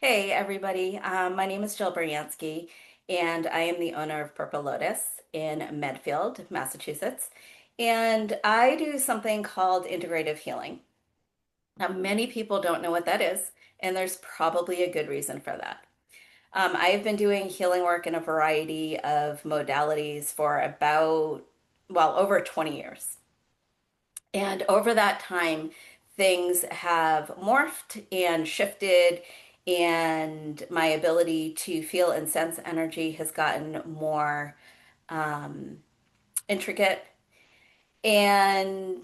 Hey, everybody. My name is Jill Bryansky, and I am the owner of Purple Lotus in Medfield, Massachusetts. And I do something called integrative healing. Now, many people don't know what that is, and there's probably a good reason for that. I have been doing healing work in a variety of modalities for over 20 years. And over that time, things have morphed and shifted, and my ability to feel and sense energy has gotten more um, intricate. And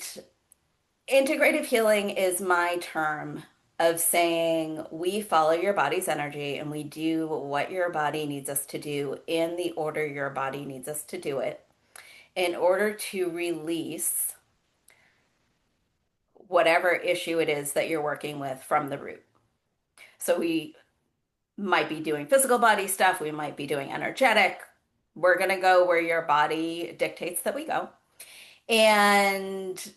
integrative healing is my term of saying we follow your body's energy and we do what your body needs us to do in the order your body needs us to do it in order to release whatever issue it is that you're working with from the root. So we might be doing physical body stuff, we might be doing energetic. We're going to go where your body dictates that we go. And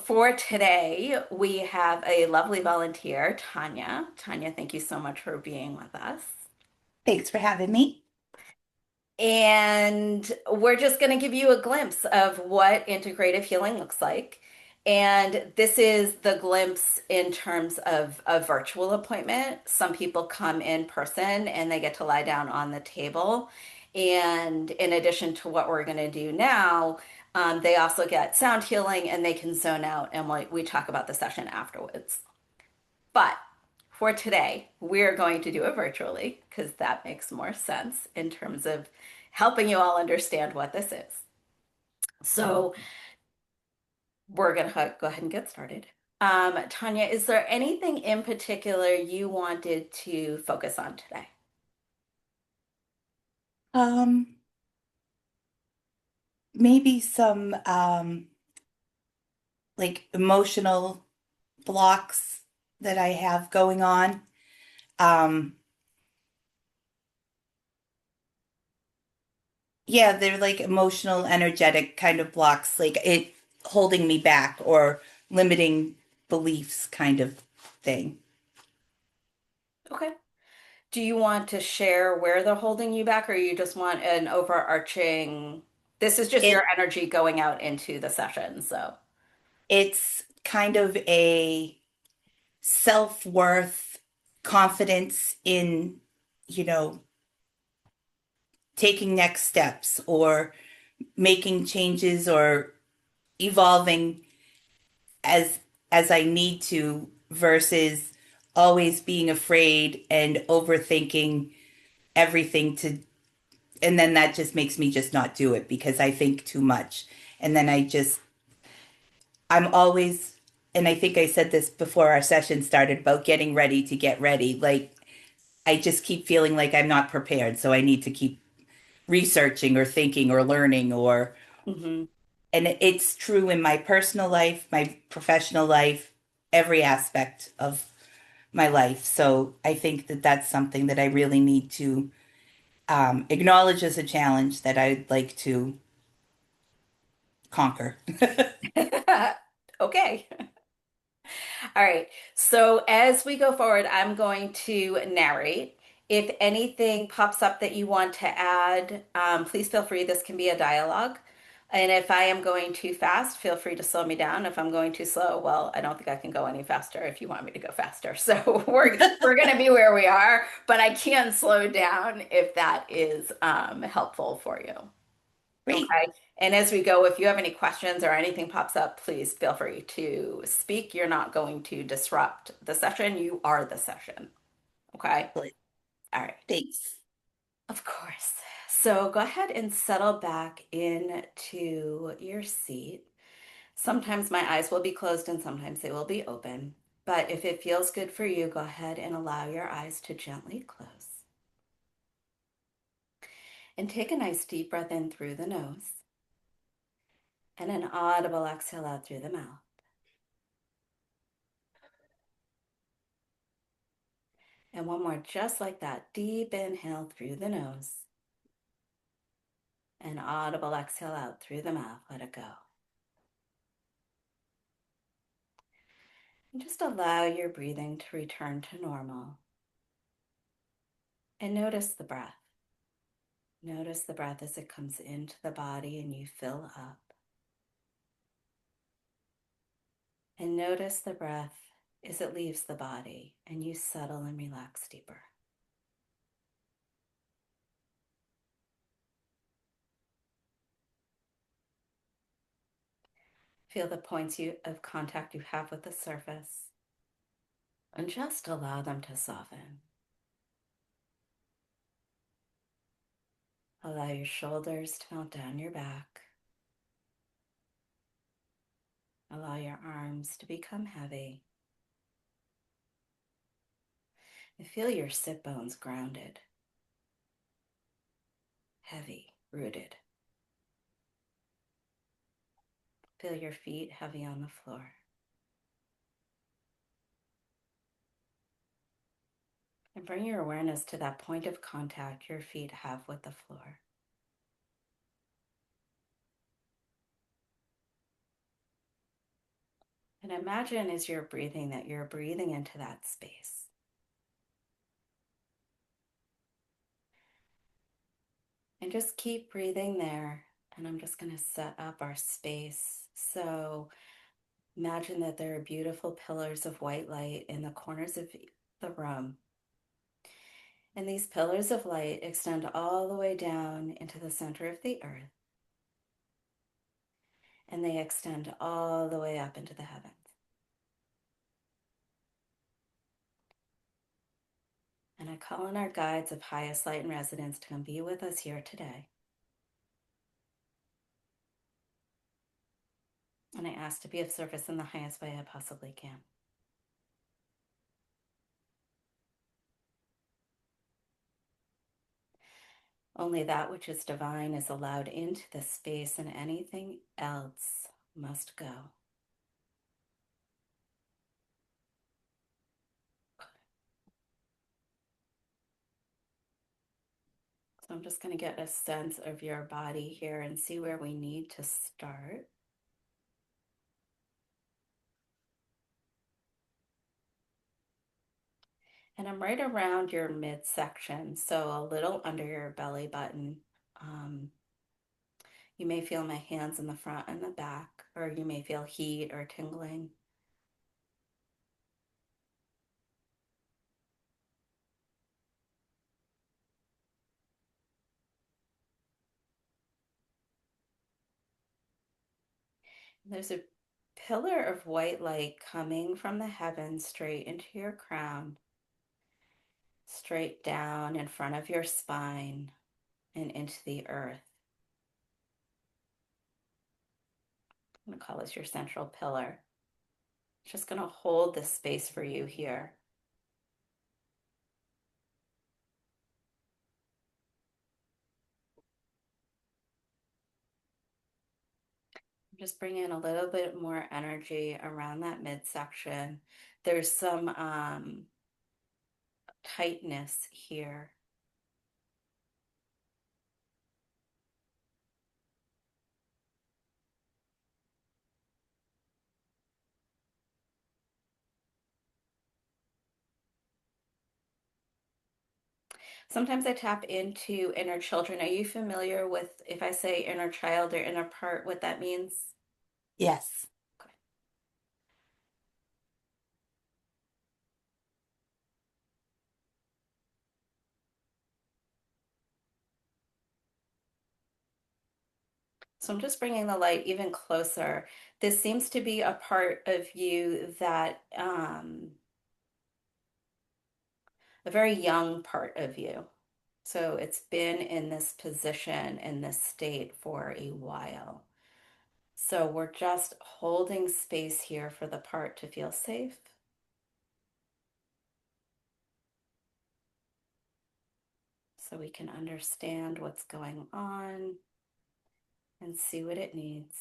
for today, we have a lovely volunteer, Tanya. Tanya, thank you so much for being with us. Thanks for having me. And we're just going to give you a glimpse of what integrative healing looks like. And this is the glimpse in terms of a virtual appointment. Some people come in person and they get to lie down on the table. And in addition to what we're going to do now, they also get sound healing and they can zone out and we talk about the session afterwards. But for today, we're going to do it virtually because that makes more sense in terms of helping you all understand what this is. So we're going to go ahead and get started. Tanya, is there anything in particular you wanted to focus on today? Um, Maybe some like emotional blocks that I have going on. Um, yeah, they're like emotional, energetic kind of blocks, like it holding me back or limiting beliefs kind of thing. Okay. Do you want to share where they're holding you back, or you just want an overarching, this is just your It energy going out into the session, so. it's kind of a self-worth, confidence in, you know, taking next steps or making changes or evolving as I need to versus always being afraid and overthinking everything to and then that just makes me just not do it because I think too much. And then I'm always, and I think I said this before our session started about getting ready to get ready. Like I just keep feeling like I'm not prepared, so I need to keep researching or thinking or learning or Mhm. and it's true in my personal life, my professional life, every aspect of my life. So I think that that's something that I really need to acknowledge as a challenge that I'd like to conquer. Okay. All right. So as we go forward, I'm going to narrate. If anything pops up that you want to add, please feel free. This can be a dialogue. And if I am going too fast, feel free to slow me down. If I'm going too slow, well, I don't think I can go any faster if you want me to go faster. So we're going to be where we are, but I can slow down if that is helpful for you. Great. Okay. And as we go, if you have any questions or anything pops up, please feel free to speak. You're not going to disrupt the session. You are the session. Okay. Excellent. All right. Thanks. Of course. So go ahead and settle back into your seat. Sometimes my eyes will be closed and sometimes they will be open. But if it feels good for you, go ahead and allow your eyes to gently close. And take a nice deep breath in through the nose and an audible exhale out through the mouth. And one more, just like that. Deep inhale through the nose. And audible exhale out through the mouth. Let it go. And just allow your breathing to return to normal. And notice the breath. Notice the breath as it comes into the body and you fill up. And notice the breath as it leaves the body and you settle and relax deeper. Feel the points of contact you have with the surface and just allow them to soften. Allow your shoulders to melt down your back. Allow your arms to become heavy. And feel your sit bones grounded, heavy, rooted. Feel your feet heavy on the floor. And bring your awareness to that point of contact your feet have with the floor. And imagine as you're breathing that you're breathing into that space. And just keep breathing there. And I'm just going to set up our space. So imagine that there are beautiful pillars of white light in the corners of the room. And these pillars of light extend all the way down into the center of the earth. And they extend all the way up into the heavens. And I call on our guides of highest light and resonance to come be with us here today. And I ask to be of service in the highest way I possibly can. Only that which is divine is allowed into this space, and anything else must go. So I'm just going to get a sense of your body here and see where we need to start. And I'm right around your midsection, so a little under your belly button. Um, you may feel my hands in the front and the back, or you may feel heat or tingling. There's a pillar of white light coming from the heavens straight into your crown, straight down in front of your spine and into the earth. I'm going to call this your central pillar. It's just going to hold this space for you here. Just bring in a little bit more energy around that midsection. There's some tightness here. Sometimes I tap into inner children. Are you familiar with, if I say inner child or inner part, what that means? Yes. Okay. So I'm just bringing the light even closer. This seems to be a part of you that, a very young part of you. So it's been in this position, in this state for a while. So we're just holding space here for the part to feel safe. So we can understand what's going on and see what it needs.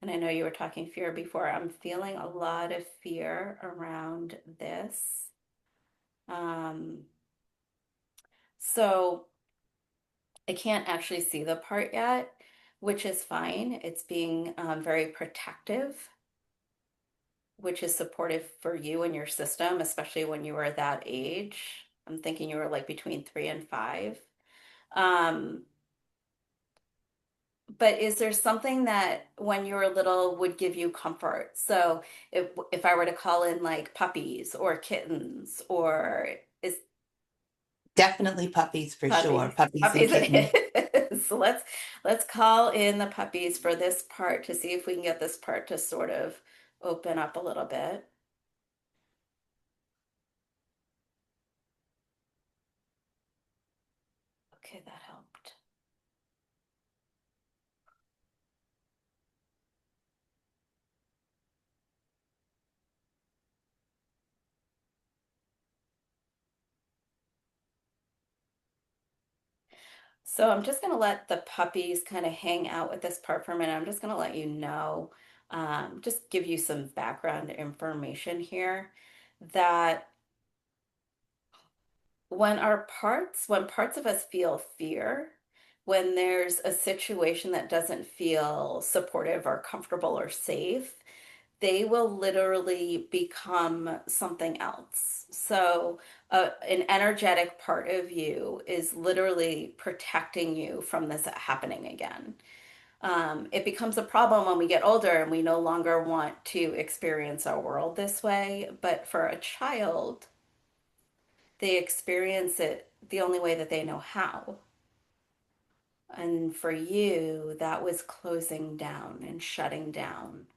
And I know you were talking fear before. I'm feeling a lot of fear around this. Um, so I can't actually see the part yet, which is fine. It's being very protective. which is supportive for you and your system, especially when you were that age. I'm thinking you were like between 3 and 5. Um, but is there something that when you were little would give you comfort? So if I were to call in like puppies or kittens or is Definitely puppies for sure. puppies, Puppies and puppies kittens. it is. So let's call in the puppies for this part to see if we can get this part to sort of open up a little bit. Okay, that helped. So I'm just going to let the puppies kind of hang out with this part for a minute. I'm just going to let you know, just give you some background information here that when parts of us feel fear, when there's a situation that doesn't feel supportive or comfortable or safe, they will literally become something else. So, an energetic part of you is literally protecting you from this happening again. It becomes a problem when we get older and we no longer want to experience our world this way. But for a child, they experience it the only way that they know how. And for you, that was closing down and shutting down.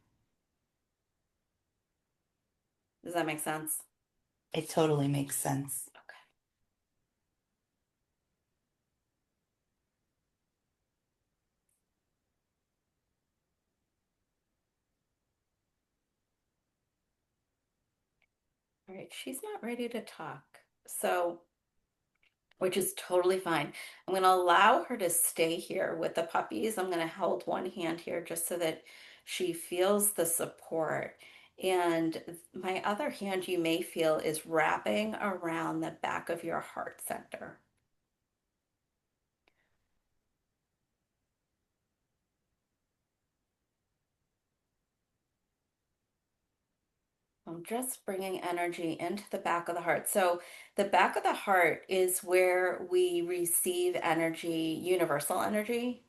Does that make sense? It totally makes sense. Okay. All right. She's not ready to talk. So, which is totally fine. I'm going to allow her to stay here with the puppies. I'm going to hold one hand here just so that she feels the support. And my other hand, you may feel, is wrapping around the back of your heart center. I'm just bringing energy into the back of the heart. So, the back of the heart is where we receive energy, universal energy,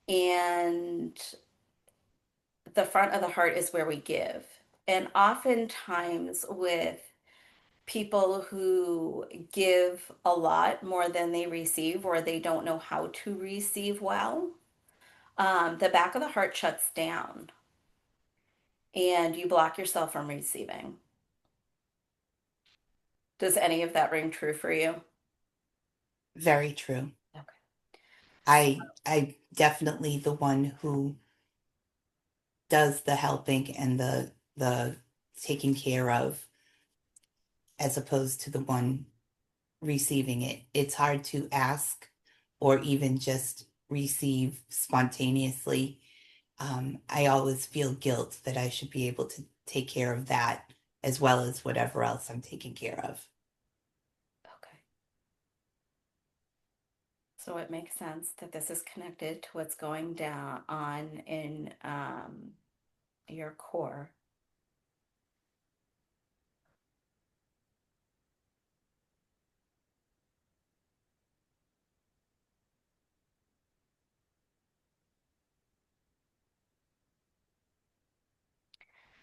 and the front of the heart is where we give. And oftentimes, with people who give a lot more than they receive, or they don't know how to receive well, the back of the heart shuts down and you block yourself from receiving. Does any of that ring true for you? Very true. Okay. I definitely the one who does the helping and the taking care of as opposed to the one receiving it. It's hard to ask or even just receive spontaneously. I always feel guilt that I should be able to take care of that as well as whatever else I'm taking care of. Okay. So it makes sense that this is connected to what's going down on in your core.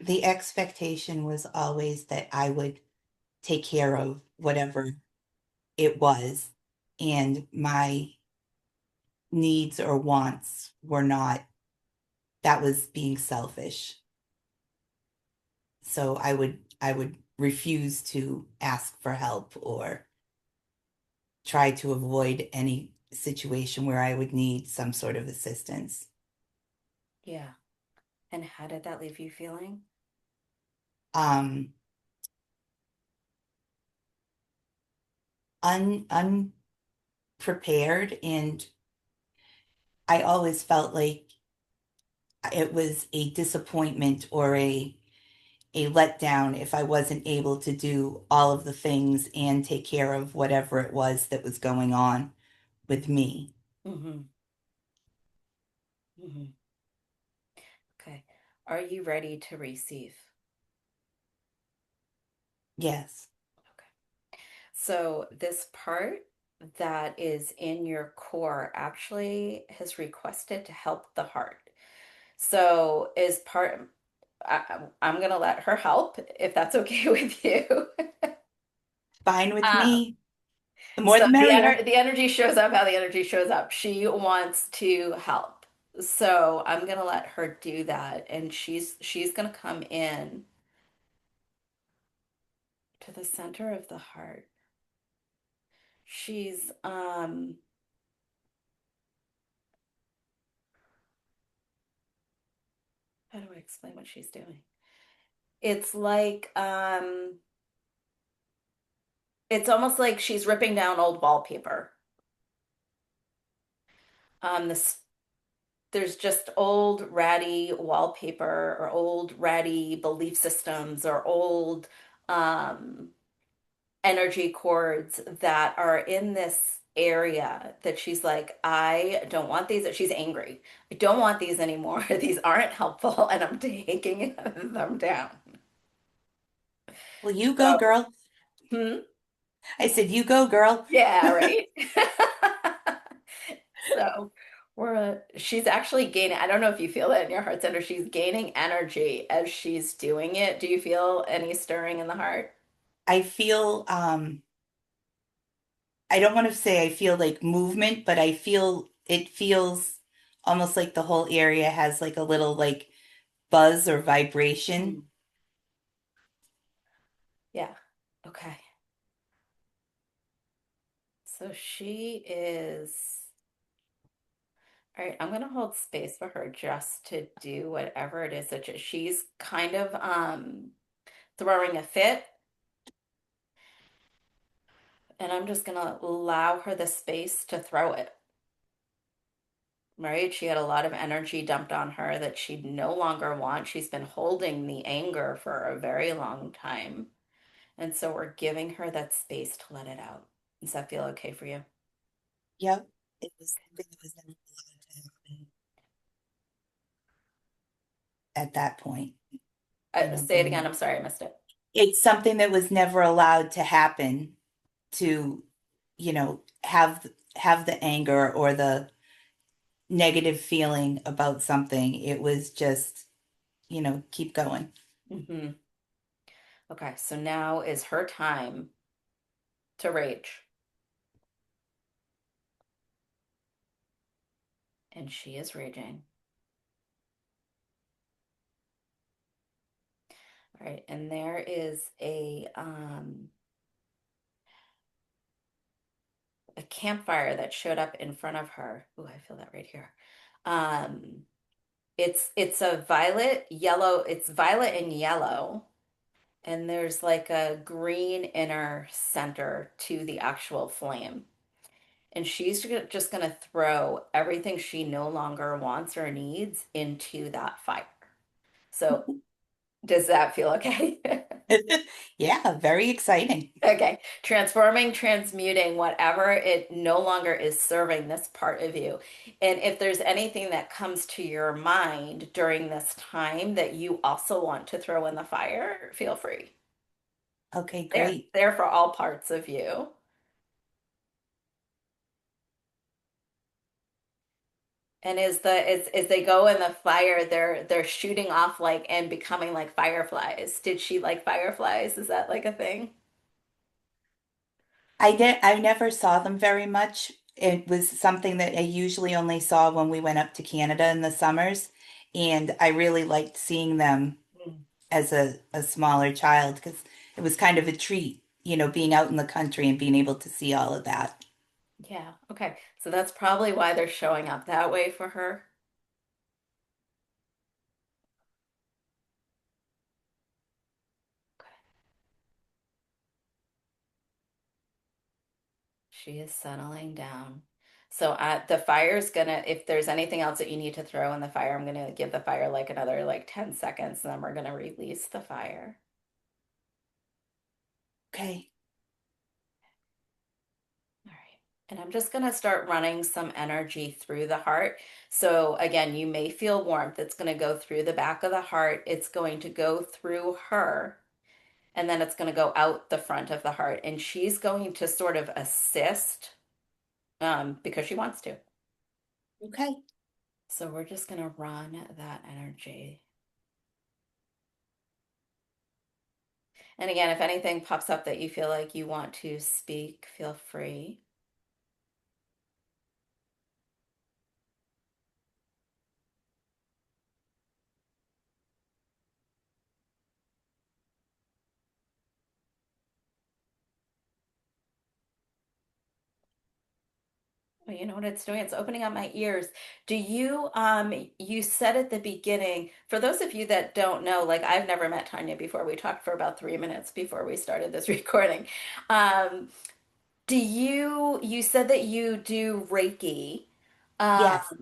The expectation was always that I would take care of whatever it was, and my needs or wants were not, that was being selfish. So I would refuse to ask for help or try to avoid any situation where I would need some sort of assistance. Yeah. And how did that leave you feeling? Um, unprepared, and I always felt like it was a disappointment or a letdown if I wasn't able to do all of the things and take care of whatever it was that was going on with me. Mm-hmm. Mm-hmm. Okay. Are you ready to receive? Yes. Okay. So this part that is in your core actually has requested to help the heart. So is part I'm gonna let her help if that's okay with you. Fine with Um, me. The more so the merrier. the energy shows up how the energy shows up. She wants to help. So I'm gonna let her do that, and she's gonna come in to the center of the heart. She's how do I explain what she's doing? It's like it's almost like she's ripping down old wallpaper. This there's just old ratty wallpaper or old ratty belief systems or old um energy cords that are in this area that she's like, I don't want these. She's angry. I don't want these anymore. These aren't helpful, and I'm taking them down. Well, you So, go, girl. hmm? I said, you go, girl. Yeah, right. So she's actually gaining, I don't know if you feel that in your heart center, she's gaining energy as she's doing it. Do you feel any stirring in the heart? I feel, I don't want to say I feel like movement, but I feel it feels almost like the whole area has like a little like buzz or vibration. Mm. Yeah. Okay. So she is, all right, I'm gonna hold space for her just to do whatever it is that she's kind of throwing a fit, and I'm just gonna allow her the space to throw it. Right? She had a lot of energy dumped on her that she no longer wants. She's been holding the anger for a very long time. And so we're giving her that space to let it out. Does that feel okay for you? Yep. It was something that was never allowed to happen at that point, Say it again. being I'm sorry, I missed it. it's something that was never allowed to happen to, have the anger or the negative feeling about something. It was just, keep going. Hmm. Okay, so now is her time to rage. And she is raging. All right, and there is a campfire that showed up in front of her. Ooh, I feel that right here. Um, it's a violet yellow, it's violet and yellow, and there's like a green inner center to the actual flame. And she's just going to throw everything she no longer wants or needs into that fire. So, does that feel okay? Yeah, very exciting. Okay. Transforming, transmuting, whatever it no longer is serving this part of you. And if there's anything that comes to your mind during this time that you also want to throw in the fire, feel free. Okay, There, great. there for all parts of you. And as they go in the fire, they're shooting off like and becoming like fireflies. Did she like fireflies? Is that like a thing? I never saw them very much. It was something that I usually only saw when we went up to Canada in the summers, and I really liked seeing them Mm. as a smaller child because it was kind of a treat, being out in the country and being able to see all of that. Yeah. Okay. So that's probably why they're showing up that way for her. Okay. She is settling down. So the fire's gonna, if there's anything else that you need to throw in the fire, I'm gonna give the fire like another like 10 seconds, and then we're gonna release the fire. Okay. All right. And I'm just gonna start running some energy through the heart. So again, you may feel warmth. It's gonna go through the back of the heart. It's going to go through her. and then it's going to go out the front of the heart. And she's going to sort of assist because she wants to. Okay. So we're just going to run that energy. And again, if anything pops up that you feel like you want to speak, feel free. Well, you know what it's doing? It's opening up my ears. Do you, you said at the beginning, for those of you that don't know, like I've never met Tanya before. We talked for about 3 minutes before we started this recording. Um, you said that you do Reiki. Um, Yes,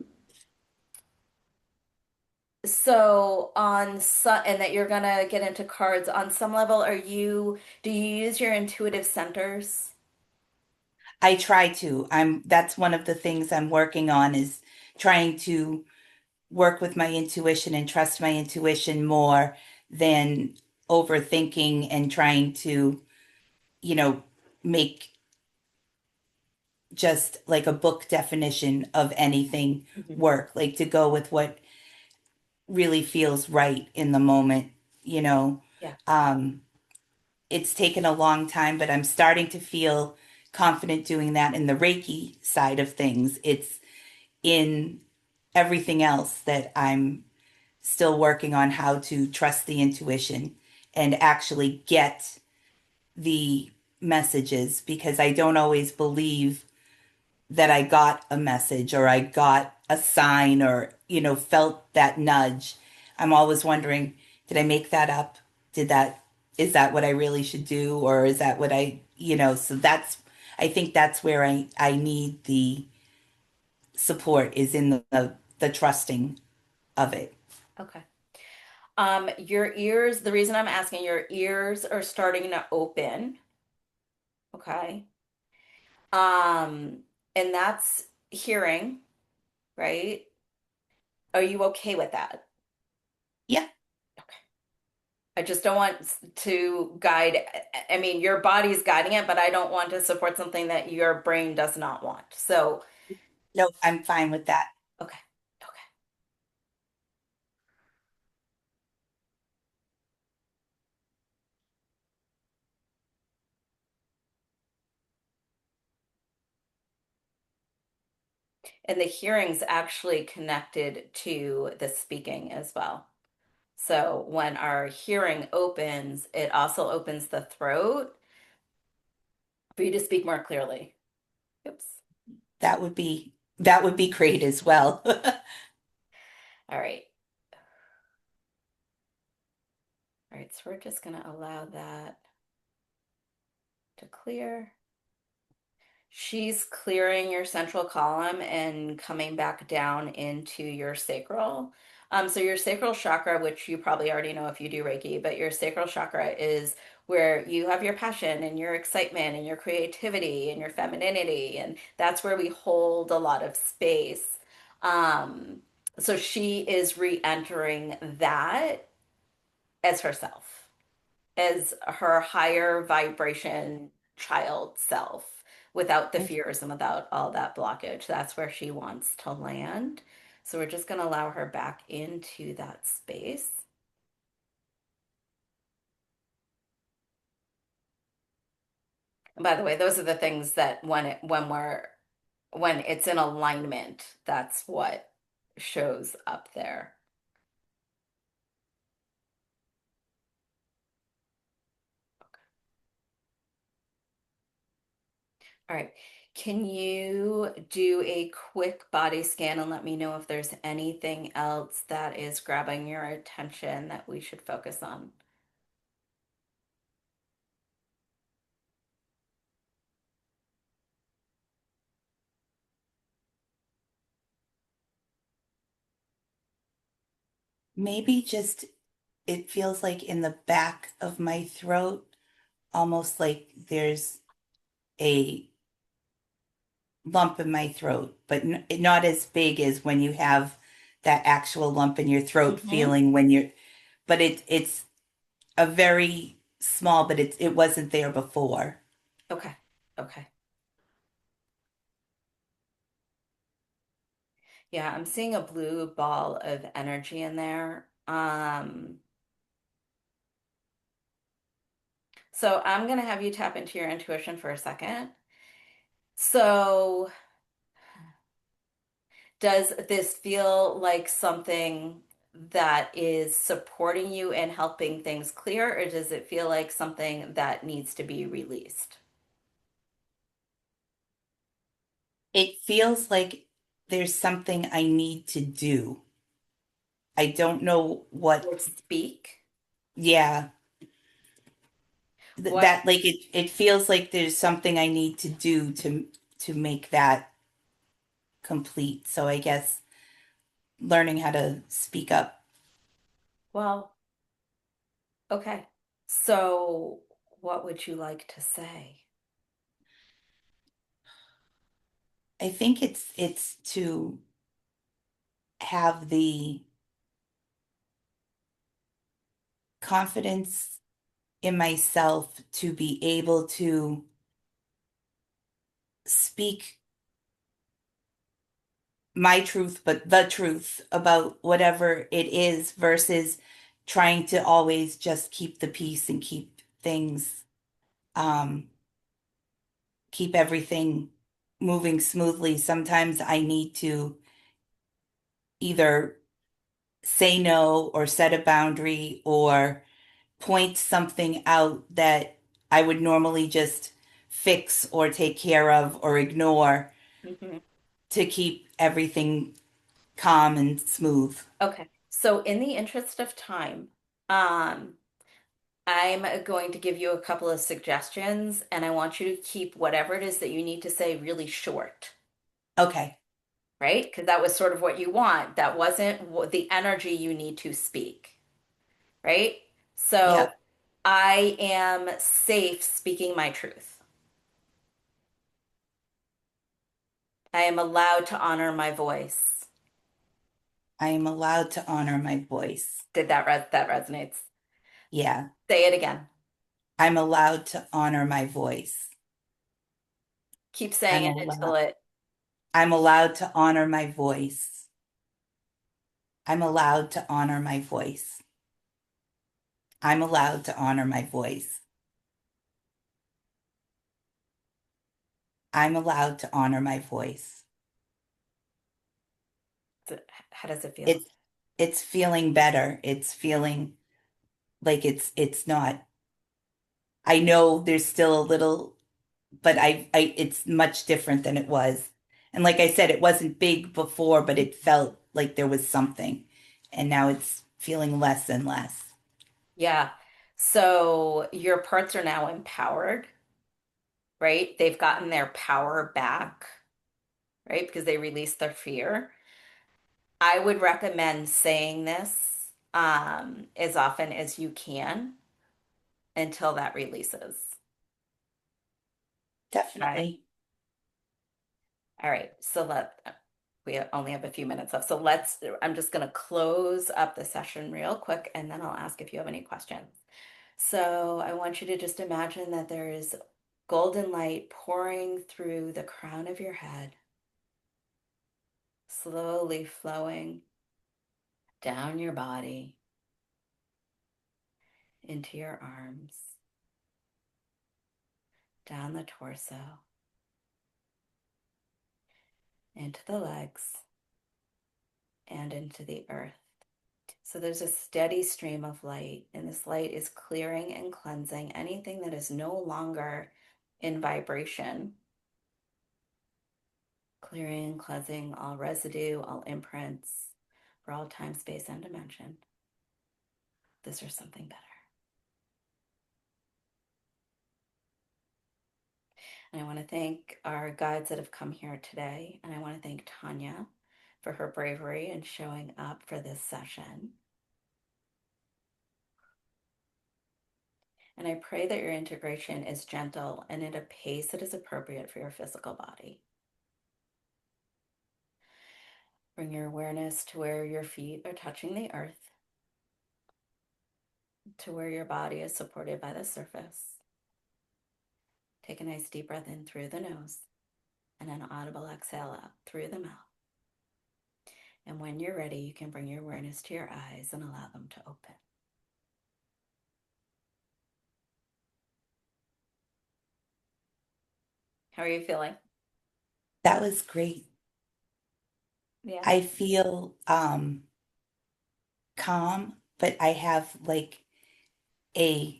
so on some, and that you're gonna get into cards on some level, do you use your intuitive centers? I try to. That's one of the things I'm working on is trying to work with my intuition and trust my intuition more than overthinking and trying to, you know, make just like a book definition of anything Mhm. work, like to go with what really feels right in the moment, you know. Yeah. Um, it's taken a long time, but I'm starting to feel confident doing that in the Reiki side of things. It's in everything else that I'm still working on how to trust the intuition and actually get the messages because I don't always believe that I got a message or I got a sign or, felt that nudge. I'm always wondering, did I make that up? Is that what I really should do? Or is that what so I think that's where I need the support is in the trusting of it. Okay. Your ears, the reason I'm asking, your ears are starting to open. Okay. Um, and that's hearing, right? Are you okay with that? Yeah. Okay. I just don't want to guide, I mean, your body's guiding it, but I don't want to support something that your brain does not want. So, No, I'm fine with that. okay. Okay. And the hearing's actually connected to the speaking as well. So when our hearing opens, it also opens the throat for you to speak more clearly. Oops. That would be great as well. All right. All right. So we're just going to allow that to clear. She's clearing your central column and coming back down into your sacral. So your sacral chakra, which you probably already know if you do Reiki, but your sacral chakra is where you have your passion and your excitement and your creativity and your femininity, and that's where we hold a lot of space. Um, so she is re-entering that as herself, as her higher vibration child self without the fears and without all that blockage. That's where she wants to land. So we're just going to allow her back into that space. And by the way, those are the things that when it's in alignment, that's what shows up there. All right. Can you do a quick body scan and let me know if there's anything else that is grabbing your attention that we should focus on? Maybe just it feels like in the back of my throat, almost like there's a lump in my throat, but not as big as when you have that actual lump in your throat Hmm. feeling but it's a very small, but it wasn't there before. Okay. Okay. Yeah, I'm seeing a blue ball of energy in there. So I'm gonna have you tap into your intuition for a second. So does this feel like something that is supporting you and helping things clear, or does it feel like something that needs to be released It feels like there's something I need to do. I don't know what, or speak? yeah, What, that like it feels like there's something I need to do to make that complete. So I guess learning how to speak up. well, okay. So what would you like to say? I think it's to have the confidence in myself to be able to speak my truth, but the truth about whatever it is versus trying to always just keep the peace and things, um, keep everything moving smoothly. Sometimes I need to either say no or set a boundary or point something out that I would normally just fix or take care of or ignore Mhm. to keep everything calm and smooth. Okay. So in the interest of time, um, I'm going to give you a couple of suggestions, and I want you to keep whatever it is that you need to say really short, Okay. right? Because that was sort of what you want. That wasn't the energy you need to speak, right? So Yep. I am safe speaking my truth. I am allowed to honor my voice. I am allowed to honor my voice. Did that resonates? Yeah. Say it again. I'm allowed to honor my voice. Keep saying I'm it until allowed it. I'm allowed to honor my voice. I'm allowed to honor my voice. I'm allowed to honor my voice. I'm allowed to honor my voice. How does it feel? It's it's feeling better. It's feeling like it's not. I know there's still a little, but I it's much different than it was. And like I said, it wasn't big before, but it felt like there was something. And now it's feeling less and less. Yeah. So your parts are now empowered, right? They've gotten their power back, right? Because they released their fear. I would recommend saying this as often as you can until that releases. Okay. Definitely. All right. We only have a few minutes left. I'm just going to close up the session real quick and then I'll ask if you have any questions. So I want you to just imagine that there is golden light pouring through the crown of your head, slowly flowing down your body into your arms, down the torso, into the legs, and into the earth. So there's a steady stream of light, and this light is clearing and cleansing anything that is no longer in vibration, clearing and cleansing all residue, all imprints for all time, space, and dimension. This or something better. And I want to thank our guides that have come here today. And I want to thank Tanya for her bravery and showing up for this session. And I pray that your integration is gentle and at a pace that is appropriate for your physical body. Bring your awareness to where your feet are touching the earth. to where your body is supported by the surface. Take a nice deep breath in through the nose and an audible exhale out through the mouth. And when you're ready, you can bring your awareness to your eyes and allow them to open. How are you feeling? That was great. Yeah. I feel calm, but I have like a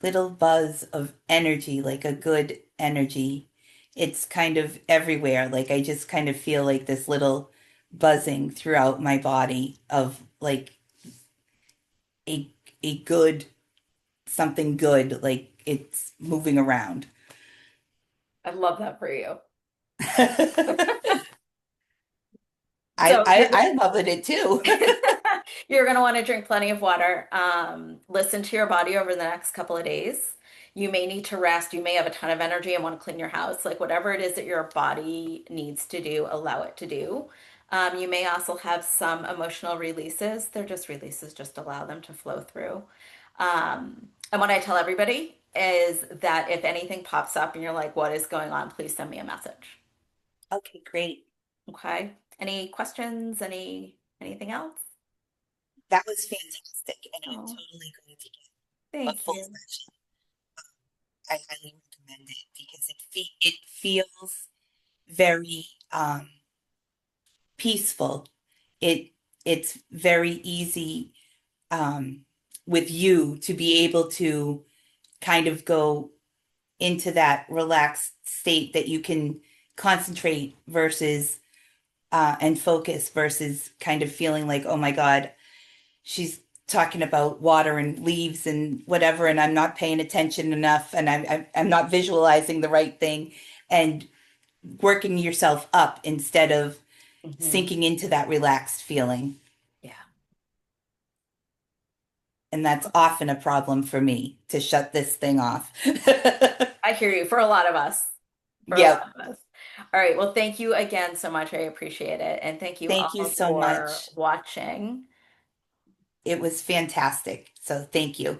little buzz of energy, like a good energy. It's kind of everywhere. Like I just kind of feel like this little buzzing throughout my body of like a a good something good, like it's moving around. I love that for you. I So I I love it too. you're going to want to drink plenty of water. Listen to your body over the next couple of days. You may need to rest. You may have a ton of energy and want to clean your house. Like whatever it is that your body needs to do, allow it to do. You may also have some emotional releases. They're just releases, just allow them to flow through. And what I tell everybody is that if anything pops up and you're like, what is going on? Please send me a message. Okay, great. Okay. Any questions? Anything else? That was fantastic, and I'm Oh, totally going to get a thank full you. session. I highly recommend it because it feels very peaceful. It it's very easy um, with you to be able to kind of go into that relaxed state that you can concentrate versus and focus versus kind of feeling like, oh my God, she's talking about water and leaves and whatever, and I'm not paying attention enough, and I'm not visualizing the right thing, and working yourself up instead of Hmm. sinking into that relaxed feeling. Yeah. And that's often a problem for me to shut this thing off. I hear you for a lot of us. For a lot Yep. of us. All right. Well, thank you again so much. I appreciate it. And thank you Thank you all so for much. watching. It was fantastic. So thank you.